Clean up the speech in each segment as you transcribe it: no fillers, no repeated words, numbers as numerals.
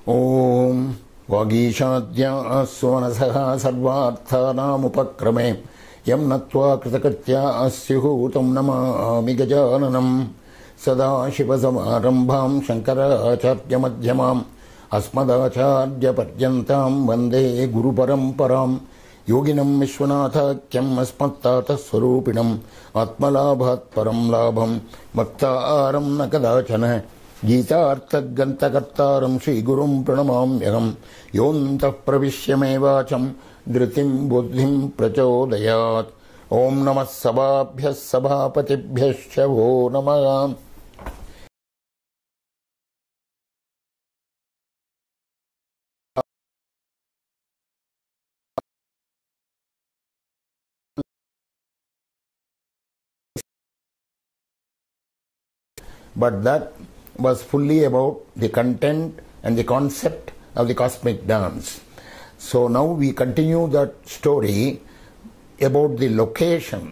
Om Vagishadya Svanasah Sarvarthanamupakkrame Yam Natva Kritakatya Asyuhutam Namami Gajananam Sada Shivasamarambham Shankaracharya Madhyamam Asmadacharya Paryantam Vande Guru Paramparam Yoginam Vishwanathakyam Asmattata Swarupinam Atmalabhat Param Labham Bhaktaram Nakadachana Gita-artha-gantakartaram Shri-Gurum Pranamamyaham Yontah Pravishyamevaacham Dhritim Buddhim Prachodayat Om Namah Sabhabhyas Sabhapatibhyascha Vo Namah. But that was fully about the content and the concept of the cosmic dance. So now we continue that story about the location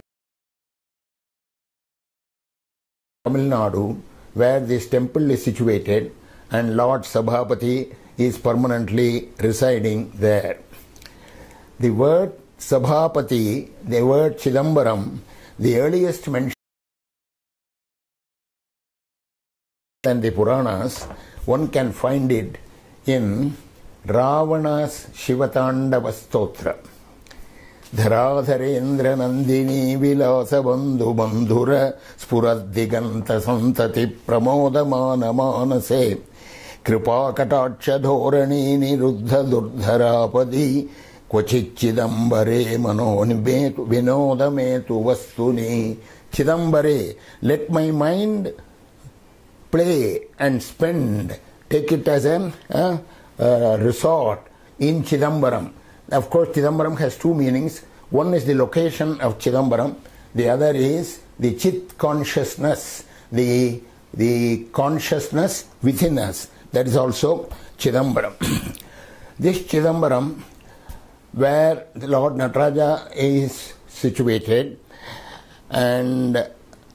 Tamil Nadu, where this temple is situated and Lord Sabhapati is permanently residing there. The word Sabhapati, the word Chidambaram, the earliest mention and the Puranas, one can find it in Ravana's Shivatandava Stotra. Dharadharendra Nandini Vilasa Bandhu Bandhura Spuraddiganta Santati Pramodamana Manase Kripa Kataksha Dhorani Niruddha Durdharapadi Kvachit Chidambare Manoni Vinodametu Vastuni. Chidambare, let my mind play and spend, take it as a resort in Chidambaram. Of course, Chidambaram has two meanings. One is the location of Chidambaram, the other is the Chit consciousness, the consciousness within us. That is also Chidambaram. This Chidambaram, where the Lord Nataraja is situated, and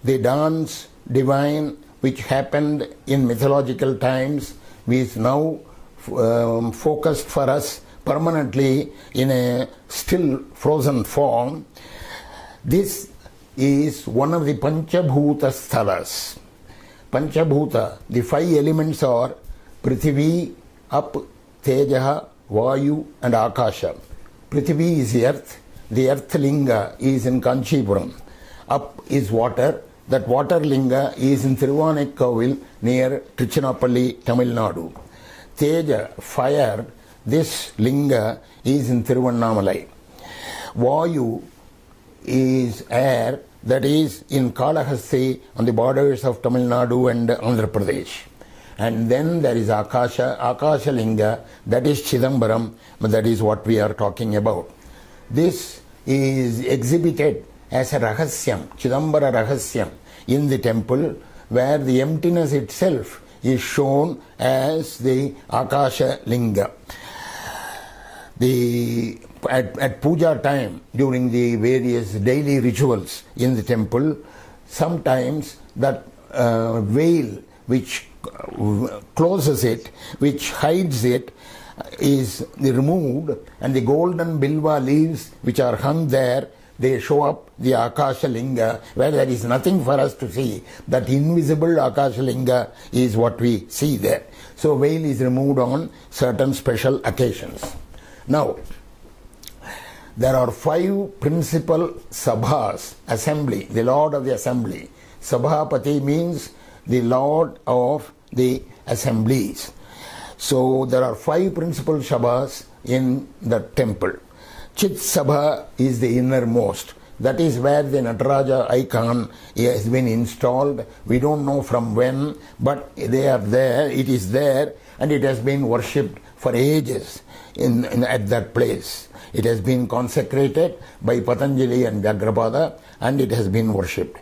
the dance divine which happened in mythological times is now focused for us permanently in a still frozen form. This is one of the pancha bhuta sthalas. Pancha bhuta, the five elements are Prithvi, Up, Tejaha, Vayu and Akasha. Prithvi is the earth linga is in Kanchipuram. Up is water. That water linga is in Thiruvanekkovil near Tiruchirappalli, Tamil Nadu. Teja, fire, this linga is in Thiruvannamalai. Vayu is air, that is in Kalahasti on the borders of Tamil Nadu and Andhra Pradesh. And then there is Akasha linga, that is Chidambaram, but that is what we are talking about. This is exhibited as a rahasyam, Chidambara rahasyam, in the temple, where the emptiness itself is shown as the Akasha linga. At puja time, during the various daily rituals in the temple, sometimes that veil which closes it, which hides it, is removed, and the golden bilva leaves which are hung there, they show up the Akasha linga, where there is nothing for us to see. That invisible Akasha linga is what we see there. So veil is removed on certain special occasions. Now, there are five principal sabhas, assembly, the lord of the assembly. Sabhapati means the lord of the assemblies. So there are five principal sabhas in the temple. Chit Sabha is the innermost. That is where the Nataraja icon has been installed. We don't know from when, but they are there, it is there, and it has been worshipped for ages at that place. It has been consecrated by Patanjali and Vyagrapada, and it has been worshipped.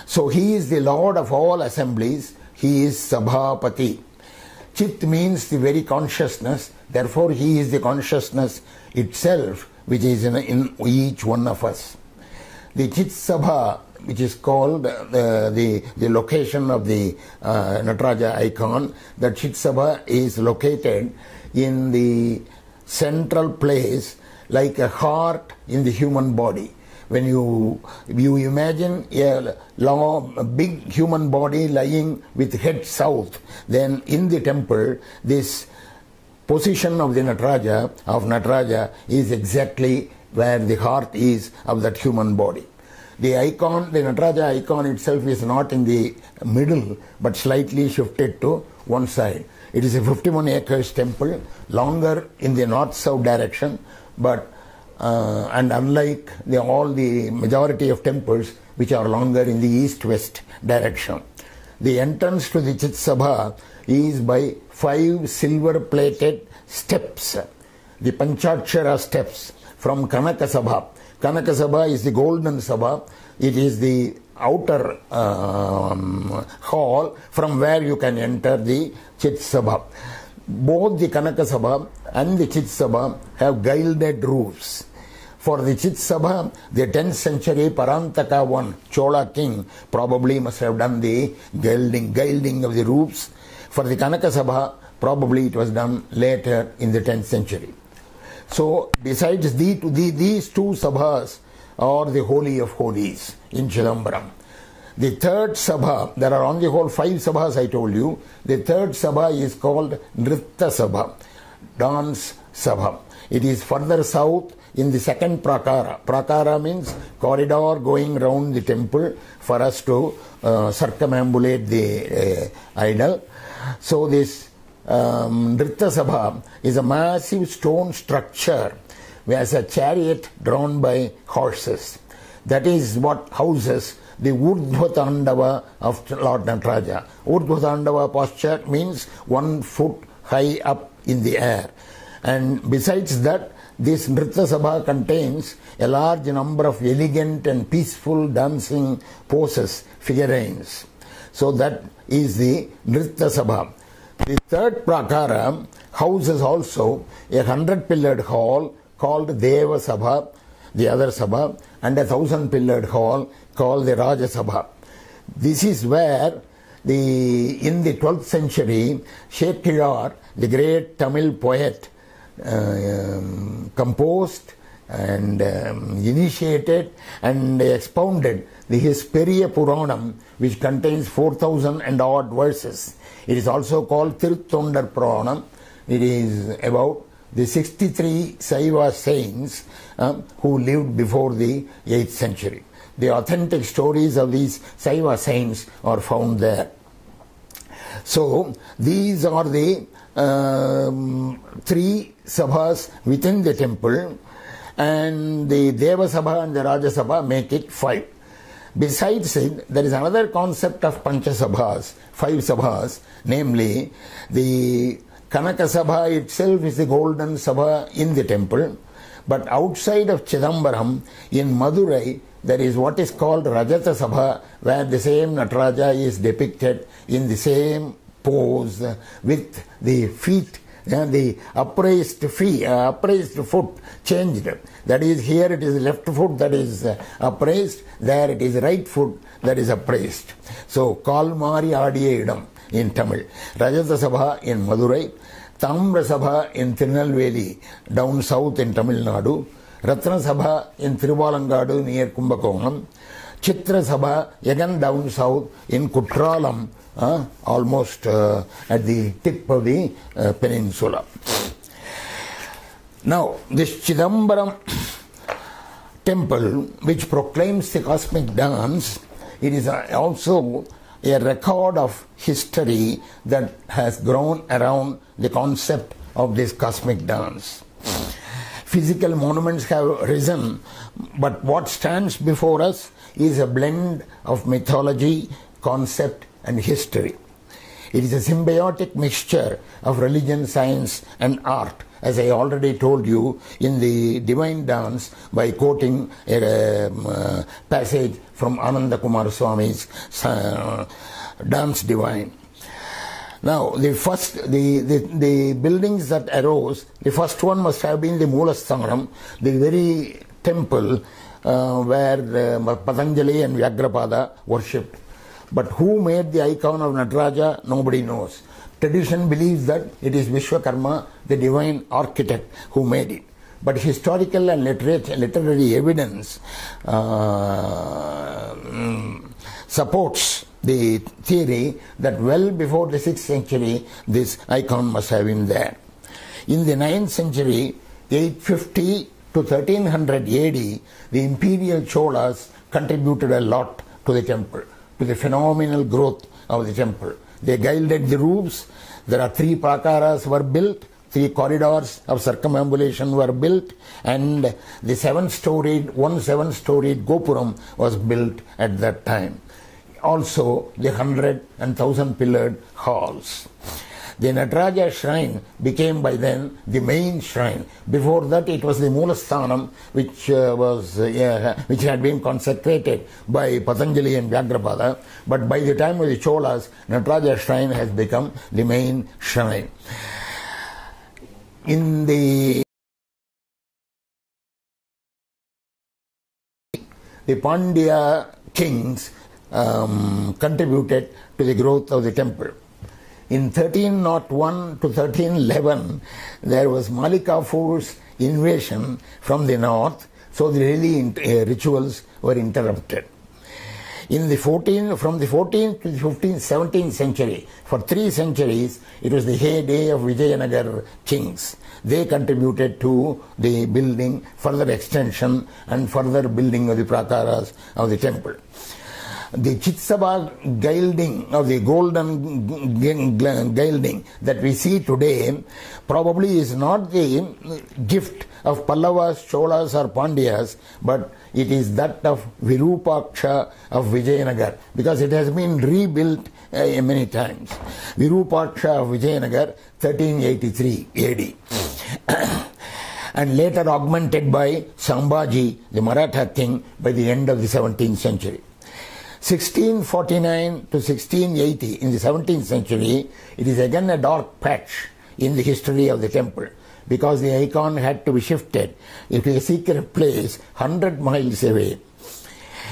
So he is the Lord of all assemblies. He is Sabhapati. Chit means the very consciousness. Therefore, he is the consciousness itself, which is in each one of us. The Chit Sabha which is called the location of the Nataraja icon. That Chitsabha is located in the central place like a heart in the human body. When you imagine a big human body lying with head south, then in the temple, this position of the Nataraja is exactly where the heart is of that human body. The icon, the Nataraja icon itself is not in the middle, but slightly shifted to one side. It is a 51 acres temple, longer in the north-south direction, but and unlike all the majority of temples which are longer in the east-west direction. The entrance to the Chitsabha is by 5 silver-plated steps, the Panchakshara steps from Kanaka Sabha. Kanaka Sabha is the golden Sabha. It is the outer hall from where you can enter the Chitsabha. Both the Kanaka Sabha and the Chitsabha have gilded roofs. For the Chitsabha, the 10th century Parantaka I, Chola king, probably must have done the gilding of the roofs. For the Kanaka Sabha, probably it was done later in the 10th century. So, besides these two sabhas are the Holy of Holies in Chidambaram. The third sabha, there are on the whole 5 sabhas I told you. The third sabha is called Nritta Sabha, dance sabha. It is further south in the second prakara. Prakara means corridor going round the temple for us to circumambulate the idol. So this Nritta Sabha is a massive stone structure as a chariot drawn by horses. That is what houses the Urdhva Tandava of Lord Nataraja. Urdhva Tandava posture means 1 foot high up in the air. And besides that, this Nritta Sabha contains a large number of elegant and peaceful dancing poses, figurines. So that is the Nritta Sabha. The third prakara houses also a 100-pillared hall called Deva Sabha, the other Sabha, and a 1,000-pillared hall called the Raja Sabha. This is where in the 12th century, Shekhar, the great Tamil poet, composed and initiated and expounded his Periya Puranam, which contains 4,000 and odd verses. It is also called Tirthondar Puranam. It is about the 63 Saiva saints who lived before the 8th century. The authentic stories of these Saiva saints are found there. So these are the 3 sabhas within the temple, and the Deva Sabha and the Raja Sabha make it 5. Besides it, there is another concept of pancha sabhas, 5 sabhas, namely the Kanaka Sabha itself is the golden Sabha in the temple, but outside of Chidambaram, in Madurai, there is what is called Rajata Sabha, where the same Nataraja is depicted in the same pose with the feet, the upraised foot changed. That is, here it is left foot that is upraised, there it is right foot that is upraised. So, Kalmari Adiye Idam in Tamil, Rajata Sabha in Madurai, Tamra Sabha in Tirunelveli down south in Tamil Nadu, Ratna Sabha in Thiruvalangadu near Kumbakonam, Chitra Sabha again down south in Kutralam, almost at the tip of the peninsula. Now, this Chidambaram temple, which proclaims the cosmic dance, it is also a record of history that has grown around the concept of this cosmic dance. Physical monuments have risen, but what stands before us is a blend of mythology, concept, and history. It is a symbiotic mixture of religion, science, and art, as I already told you in the Divine Dance by quoting a passage from Ananda Kumar Swami's Dance Divine. Now, the buildings that arose, the first one must have been the Moola Sthanam, the very temple where Patanjali and Vyagrapada worshipped. But who made the icon of Nataraja? Nobody knows. Tradition believes that it is Vishwakarma, the divine architect, who made it. But historical and literary evidence supports the theory that well before the 6th century, this icon must have been there. In the 9th century, 850 to 1300 AD, the imperial Cholas contributed a lot to the temple, to the phenomenal growth of the temple. They gilded the roofs. There are 3 prakaras were built, 3 corridors of circumambulation were built, and the 7-storied Gopuram was built at that time. Also, the 100 and 1000 pillared halls. The Nataraja shrine became by then the main shrine. Before that, it was the Moolasthanam, which had been consecrated by Patanjali and Vyagrapada. But by the time of the Cholas, Nataraja shrine has become the main shrine. In the Pandya kings contributed to the growth of the temple. In 1301 to 1311, there was Malikafur's invasion from the north, so the daily rituals were interrupted. From the 14th to the 15th, 17th century, for 3 centuries, it was the heyday of Vijayanagar kings. They contributed to the building, further extension and further building of the prakaras of the temple. The Chitsabha gilding of the golden gilding that we see today probably is not the gift of Pallavas, Cholas or Pandyas, but it is that of Virupaksha of Vijayanagar, because it has been rebuilt many times. Virupaksha of Vijayanagar, 1383 AD. And later augmented by Sambhaji, the Maratha king, by the end of the 17th century. 1649 to 1680 in the 17th century, it is again a dark patch in the history of the temple, because the icon had to be shifted to a secret place 100 miles away.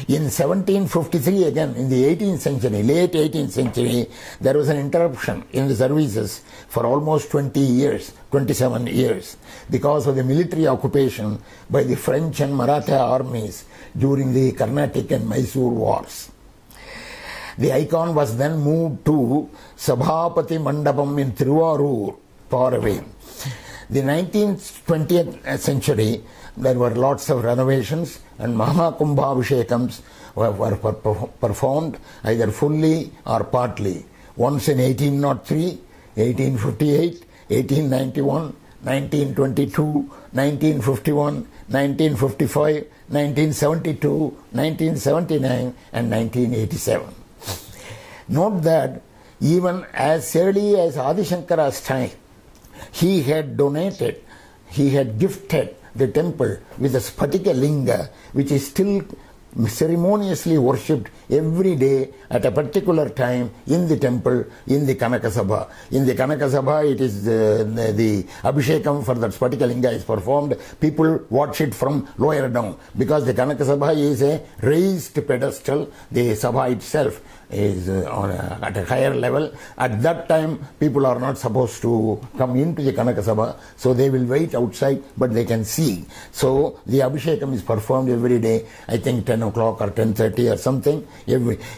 In 1753 again, in the 18th century, late 18th century, there was an interruption in the services for almost 27 years, because of the military occupation by the French and Maratha armies during the Carnatic and Mysore wars. The icon was then moved to Sabhapati Mandapam in Thiruvarur, far away. The 19th, 20th century, there were lots of renovations, and Mahakumbhabhishekams were performed either fully or partly. Once in 1803, 1858, 1891, 1922, 1951, 1955, 1972, 1979 and 1987. Note that even as early as Adi Shankara's time, he had gifted the temple with a Spatika linga, which is still ceremoniously worshipped every day at a particular time in the temple, in the Kanaka Sabha. In the Kanaka Sabha, it is the Abhishekam for that Spatika linga is performed. People watch it from lower down, because the Kanaka Sabha is a raised pedestal. The Sabha itself is at a higher level. At that time, people are not supposed to come into the Kanaka Sabha, so they will wait outside, but they can see. So the Abhishekam is performed every day, I think 10 o'clock or 10:30 or something.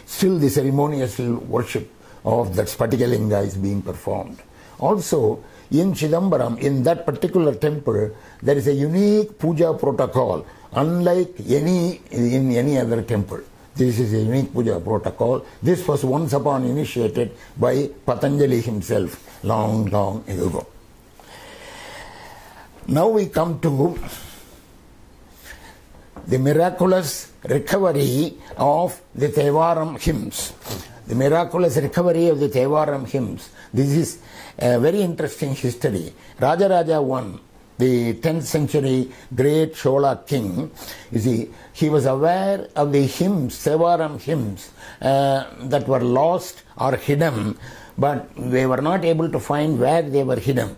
Still the ceremonious worship of that Spatika linga is being performed. Also, in Chidambaram, in that particular temple, there is a unique puja protocol, unlike in any other temple. This is a unique puja protocol. This was once upon initiated by Patanjali himself, long ago. Now we come to the miraculous recovery of the Thevaram hymns. The miraculous recovery of the Thevaram hymns. This is a very interesting history. Rajaraja I, the 10th century great Chola king, you see, he was aware of the hymns, Thevaram hymns, that were lost or hidden, but they were not able to find where they were hidden.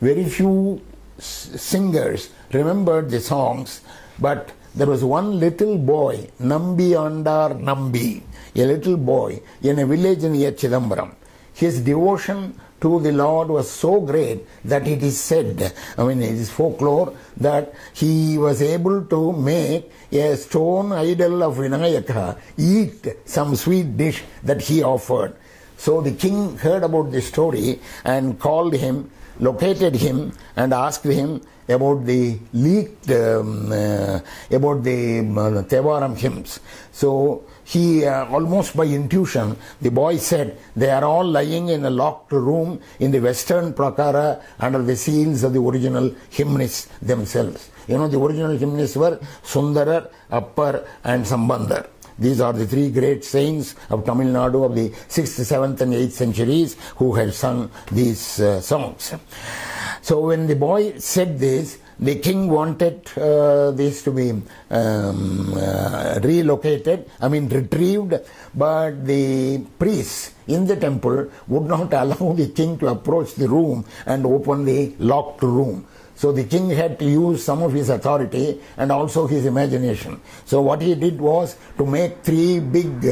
Very few singers remembered the songs, but there was one little boy, Nambi Andar Nambi, a little boy in a village near Chidambaram. His devotion to the Lord was so great that it is said, it is folklore, that he was able to make a stone idol of Vinayaka eat some sweet dish that he offered. So the king heard about this story and called him, located him, and asked him about the leaked, about the Tevaram hymns. So he, almost by intuition, the boy said, they are all lying in a locked room in the western prakara under the seals of the original hymnists themselves. The original hymnists were Sundarar, Appar and Sambandar. These are the three great saints of Tamil Nadu of the 6th, 7th and 8th centuries who had sung these songs. So when the boy said this, the king wanted this to be retrieved, but the priests in the temple would not allow the king to approach the room and open the locked room. So the king had to use some of his authority and also his imagination. So what he did was to make three big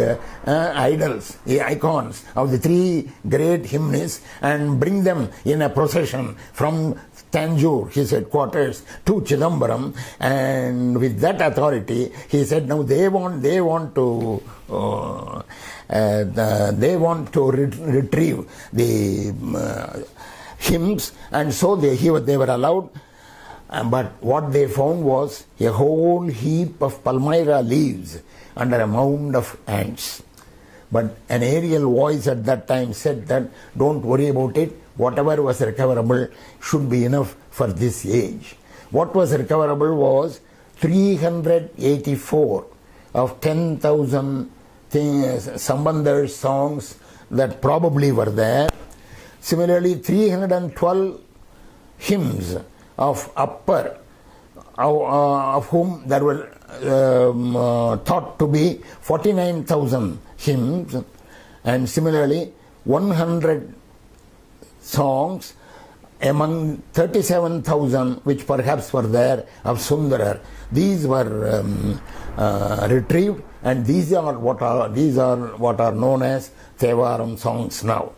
idols, icons of the three great hymnists, and bring them in a procession from Tanjore, his headquarters, to Chidambaram, and with that authority, he said, now they want to retrieve the hymns, and so they were allowed. But what they found was a whole heap of palmyra leaves under a mound of ants. But an aerial voice at that time said that don't worry about it, whatever was recoverable should be enough for this age. What was recoverable was 384 of 10,000 Sambandar songs that probably were there. Similarly, 312 hymns of Appar, of whom there were thought to be 49,000 hymns, and similarly 100 songs among 37,000 which perhaps were there of Sundarar. These were retrieved, and these are what are known as Tevaram songs now.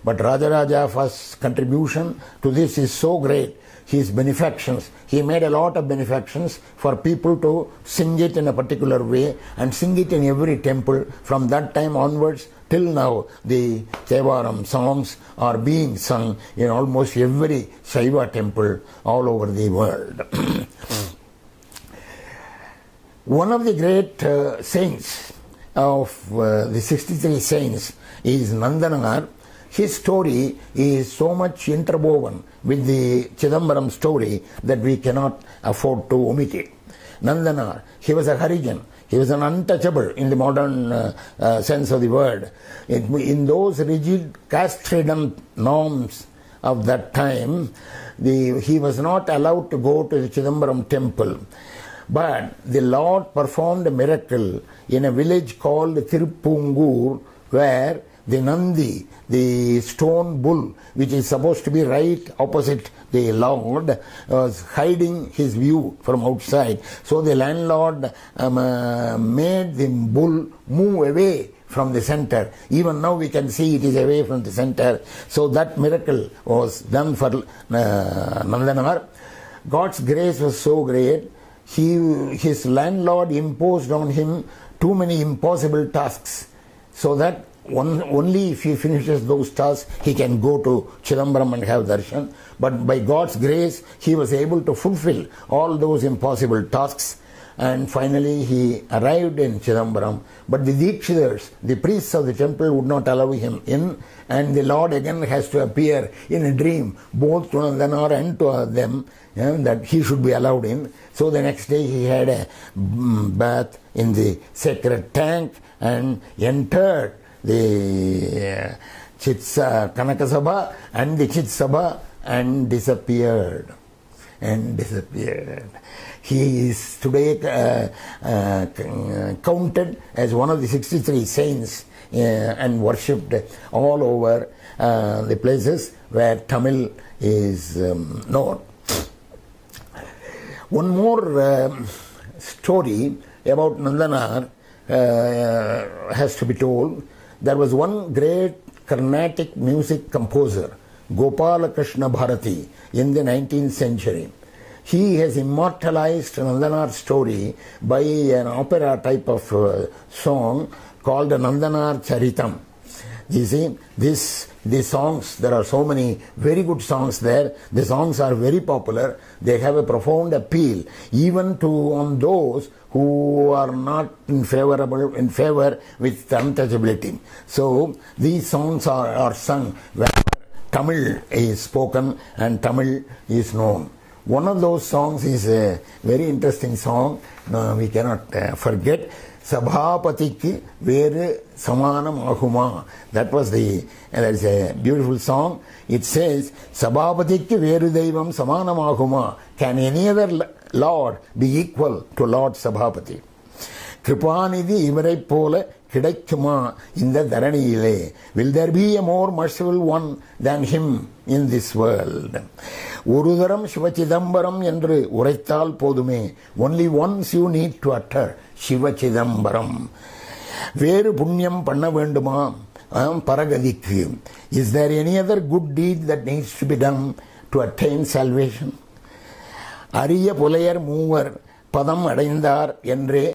But Rajaraja First's contribution to this is so great. His benefactions, he made a lot of benefactions for people to sing it in a particular way and sing it in every temple. From that time onwards till now, the Tevaram songs are being sung in almost every Shaiva temple all over the world. One of the great saints of the 63 saints is Nandanar. His story is so much interwoven with the Chidambaram story that we cannot afford to omit it. Nandanar, he was a Harijan. He was an untouchable in the modern sense of the word. In those rigid caste-ridden norms of that time, he was not allowed to go to the Chidambaram temple. But the Lord performed a miracle in a village called Tiruppungur, where the Nandi, the stone bull, which is supposed to be right opposite the Lord, was hiding his view from outside. So the landlord made the bull move away from the center. Even now we can see it is away from the center. So that miracle was done for Nandanar. God's grace was so great, his landlord imposed on him too many impossible tasks, so that only if he finishes those tasks, he can go to Chidambaram and have darshan. But by God's grace, he was able to fulfill all those impossible tasks. And finally, he arrived in Chidambaram. But the Dikshidars, the priests of the temple, would not allow him in. And the Lord again has to appear in a dream, both to Nandanar and to them, that he should be allowed in. So the next day, he had a bath in the sacred tank and entered the Kanaka Sabha and the Chit Sabha and disappeared. He is today counted as one of the 63 saints and worshipped all over the places where Tamil is known. One more story about Nandanar has to be told. There was one great Carnatic music composer, Gopala Krishna Bharati, in the 19th century. He has immortalized Nandanar's story by an opera type of song called the Nandanar Charitam. You see, these songs, there are so many very good songs there. The songs are very popular. They have a profound appeal, even on those who are not in favor with untouchability. So these songs are sung whenever Tamil is spoken and Tamil is known. One of those songs is a very interesting song. No, we cannot forget. Sabhapati Veru Samanam Ahuma. That's a beautiful song. It says, Sabhapati Veru Deivam Samanam Ahuma. Can any other Lord be equal to Lord Sabhapati? Kripanidhi Ivarai Pole Kidaikuma in the Dharanile. Will there be a more merciful one than him in this world? Urudaram Shiva Chidambaram Yendru Uraital Podume. Only once you need to utter Shiva Chidambaram. Veru Punyam Panna Venduma Paragadikku. Is there any other good deed that needs to be done to attain salvation? Ariya Pulayar Mover Padam Adaindar Endre